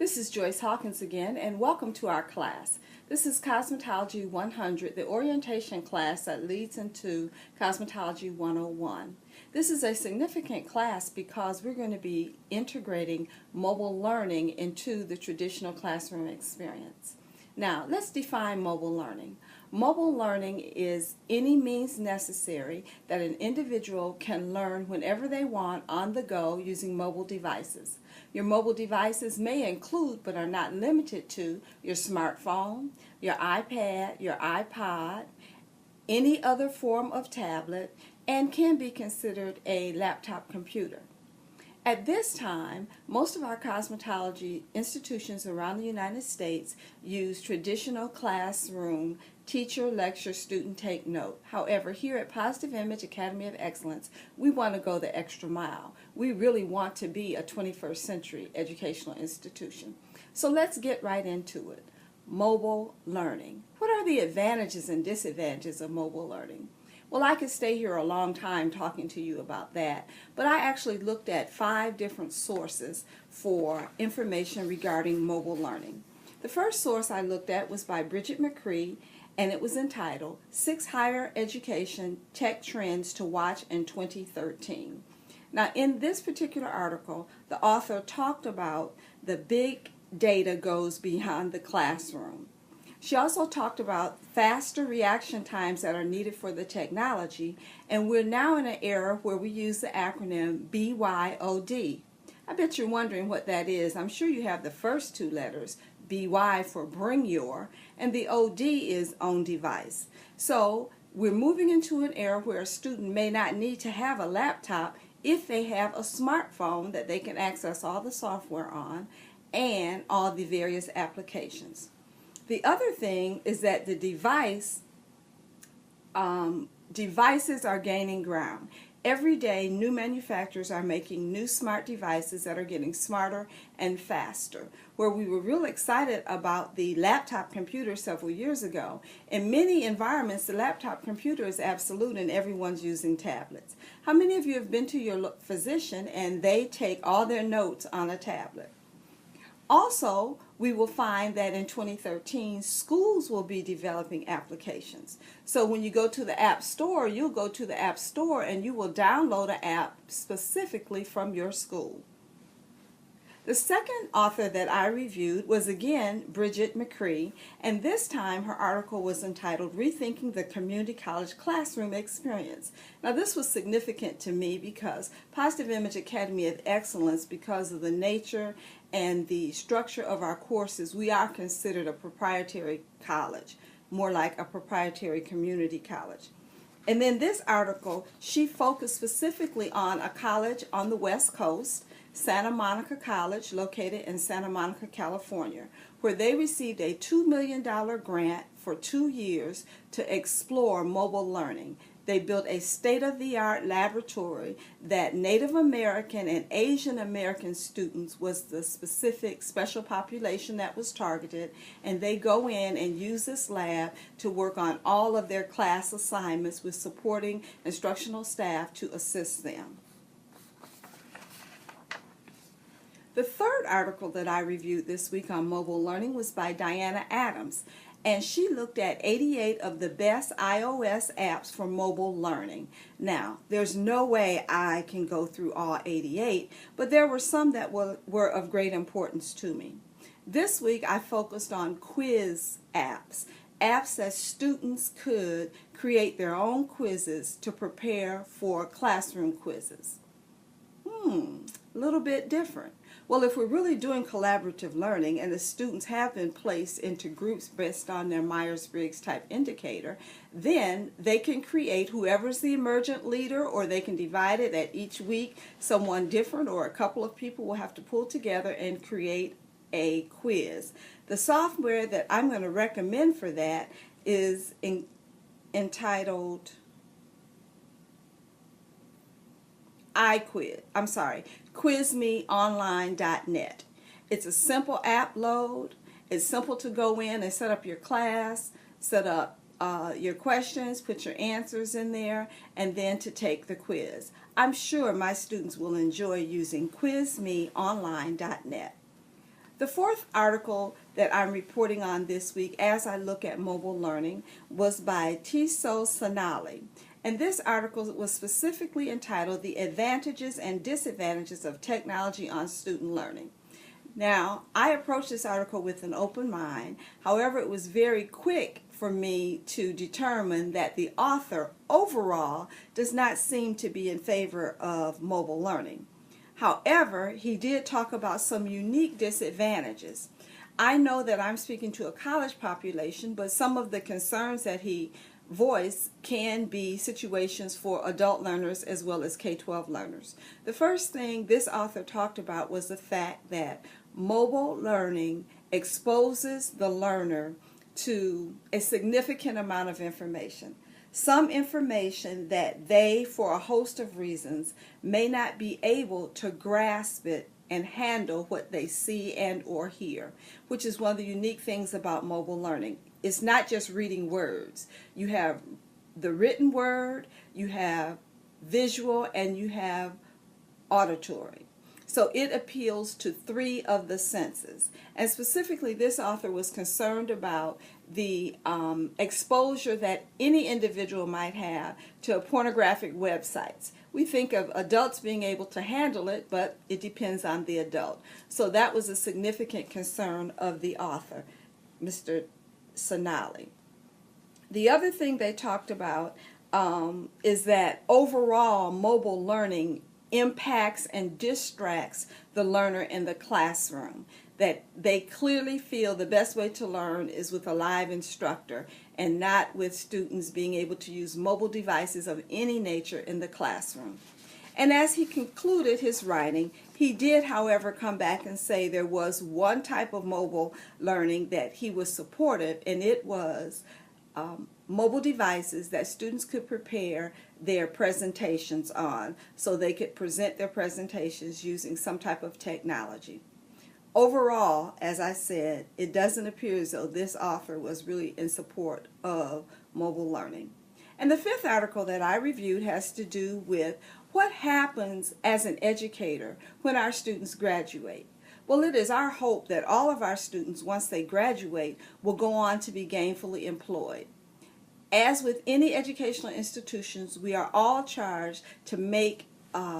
This is Joyce Hawkins again, and welcome to our class. This is Cosmetology 100, the orientation class that leads into Cosmetology 101. This is a significant class because we're going to be integrating mobile learning into the traditional classroom experience. Now, let's define mobile learning. Mobile learning is any means necessary that an individual can learn whenever they want on the go using mobile devices. Your mobile devices may include, but are not limited to, your smartphone, your iPad, your iPod, any other form of tablet, and can be considered a laptop computer. At this time, most of our cosmetology institutions around the United States use traditional classroom teacher, lecture, student, take note. However, here at Positive Image Academy of Excellence, we want to go the extra mile. We really want to be a 21st century educational institution. So let's get right into it. Mobile learning. What are the advantages and disadvantages of mobile learning? Well, I could stay here a long time talking to you about that, but I actually looked at 5 different sources for information regarding mobile learning. The first source I looked at was by Bridget McCree, and it was entitled 6 Higher Education Tech Trends to Watch in 2013. Now, in this particular article, the author talked about the big data goes beyond the classroom. She also talked about faster reaction times that are needed for the technology, and we're now in an era where we use the acronym BYOD. I bet you're wondering what that is. I'm sure you have the first 2 letters, BY for bring your, and the OD is on device. So we're moving into an era where a student may not need to have a laptop if they have a smartphone that they can access all the software on and all the various applications. The other thing is that the devices are gaining ground. Every day, new manufacturers are making new smart devices that are getting smarter and faster. Where we were real excited about the laptop computer several years ago, in many environments, the laptop computer is absolute and everyone's using tablets. How many of you have been to your physician and they take all their notes on a tablet? Also, we will find that in 2013, schools will be developing applications. So when you go to the App Store, you'll go to the App Store and you will download an app specifically from your school. The second author that I reviewed was again Bridget McCree, and this time her article was entitled Rethinking the Community College Classroom Experience. Now this was significant to me because Positive Image Academy of Excellence, because of the nature and the structure of our courses, we are considered a proprietary college, more like a proprietary community college. And then this article, she focused specifically on a college on the West Coast, Santa Monica College, located in Santa Monica, California, where they received a $2 million grant for 2 years to explore mobile learning. They built a state-of-the-art laboratory that Native American and Asian American students was the specific special population that was targeted, and they go in and use this lab to work on all of their class assignments with supporting instructional staff to assist them. The third article that I reviewed this week on mobile learning was by Diana Adams, and she looked at 88 of the best iOS apps for mobile learning. Now, there's no way I can go through all 88, but there were some that were of great importance to me. This week I focused on quiz apps, apps that students could create their own quizzes to prepare for classroom quizzes. A little bit different. Well, if we're really doing collaborative learning and the students have been placed into groups based on their Myers-Briggs type indicator, then they can create whoever's the emergent leader, or they can divide it at each week. Someone different or a couple of people will have to pull together and create a quiz. The software that I'm going to recommend for that is entitled quizmeonline.net. It's a simple app load. It's simple to go in and set up your class, set up your questions, put your answers in there, and then to take the quiz. I'm sure my students will enjoy using quizmeonline.net. The fourth article that I'm reporting on this week as I look at mobile learning was by Tiso Sonali. And this article was specifically entitled The Advantages and Disadvantages of Technology on Student Learning. Now, I approached this article with an open mind. However, it was very quick for me to determine that the author overall does not seem to be in favor of mobile learning. However, he did talk about some unique disadvantages. I know that I'm speaking to a college population, but some of the concerns that he voiced can be situations for adult learners as well as K-12 learners. The first thing this author talked about was the fact that mobile learning exposes the learner to a significant amount of information. Some information that they, for a host of reasons, may not be able to grasp it and handle what they see and or hear, which is one of the unique things about mobile learning. It's not just reading words. You have the written word, you have visual, and you have auditory. So it appeals to three of the senses. And specifically, this author was concerned about the exposure that any individual might have to pornographic websites. We think of adults being able to handle it, but it depends on the adult. So that was a significant concern of the author, Mr. Sonali. The other thing they talked about is that overall mobile learning impacts and distracts the learner in the classroom, that they clearly feel the best way to learn is with a live instructor and not with students being able to use mobile devices of any nature in the classroom. And as he concluded his writing, he did, however, come back and say there was one type of mobile learning that he was supportive, and it was mobile devices that students could prepare their presentations on so they could present their presentations using some type of technology. Overall, as I said, it doesn't appear as though this author was really in support of mobile learning. And the fifth article that I reviewed has to do with what happens as an educator when our students graduate. Well, it is our hope that all of our students, once they graduate, will go on to be gainfully employed. As with any educational institutions, we are all charged to make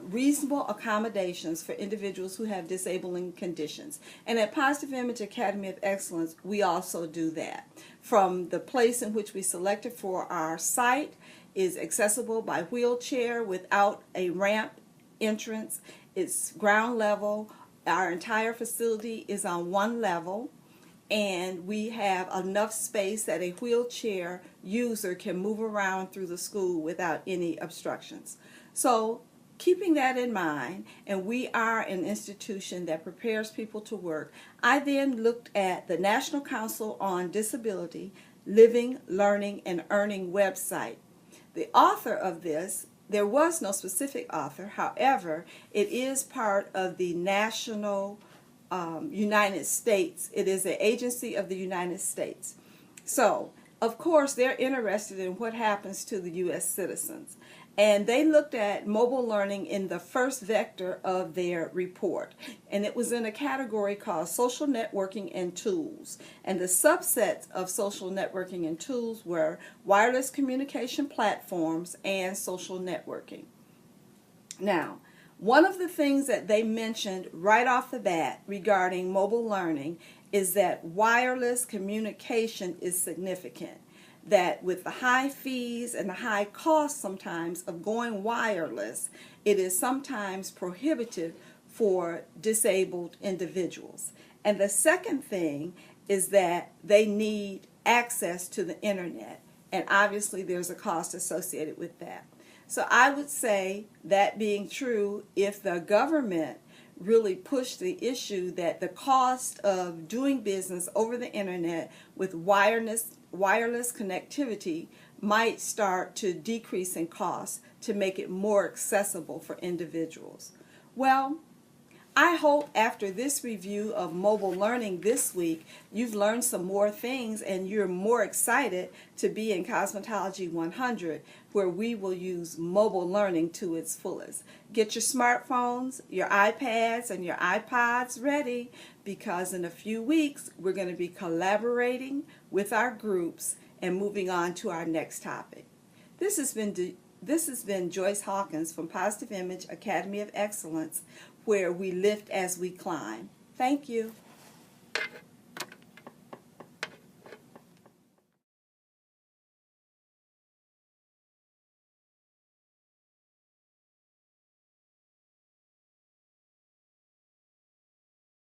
reasonable accommodations for individuals who have disabling conditions. And at Positive Image Academy of Excellence, we also do that. From the place in which we selected for our site is accessible by wheelchair without a ramp entrance. It's ground level. Our entire facility is on one level, and we have enough space that a wheelchair user can move around through the school without any obstructions. So keeping that in mind, and we are an institution that prepares people to work, I then looked at the National Council on Disability Living, Learning, and Earning website. The author of this, there was no specific author, however, it is part of the National United States. It is an agency of the United States. So, of course, they're interested in what happens to the U.S. citizens. And they looked at mobile learning in the first vector of their report. And it was in a category called social networking and tools. And the subsets of social networking and tools were wireless communication platforms and social networking. Now, one of the things that they mentioned right off the bat regarding mobile learning is that wireless communication is significant. That with the high fees and the high cost sometimes of going wireless, it is sometimes prohibitive for disabled individuals. And the second thing is that they need access to the internet, and obviously there's a cost associated with that. So I would say, that being true, if the government really pushed the issue that the cost of doing business over the internet with wireless connectivity might start to decrease in cost to make it more accessible for individuals. Well, I hope after this review of mobile learning this week, you've learned some more things and you're more excited to be in Cosmetology 100, where we will use mobile learning to its fullest. Get your smartphones, your iPads, and your iPods ready, because in a few weeks we're going to be collaborating with our groups and moving on to our next topic. This has been Joyce Hawkins from Positive Image Academy of Excellence, where we lift as we climb. Thank you.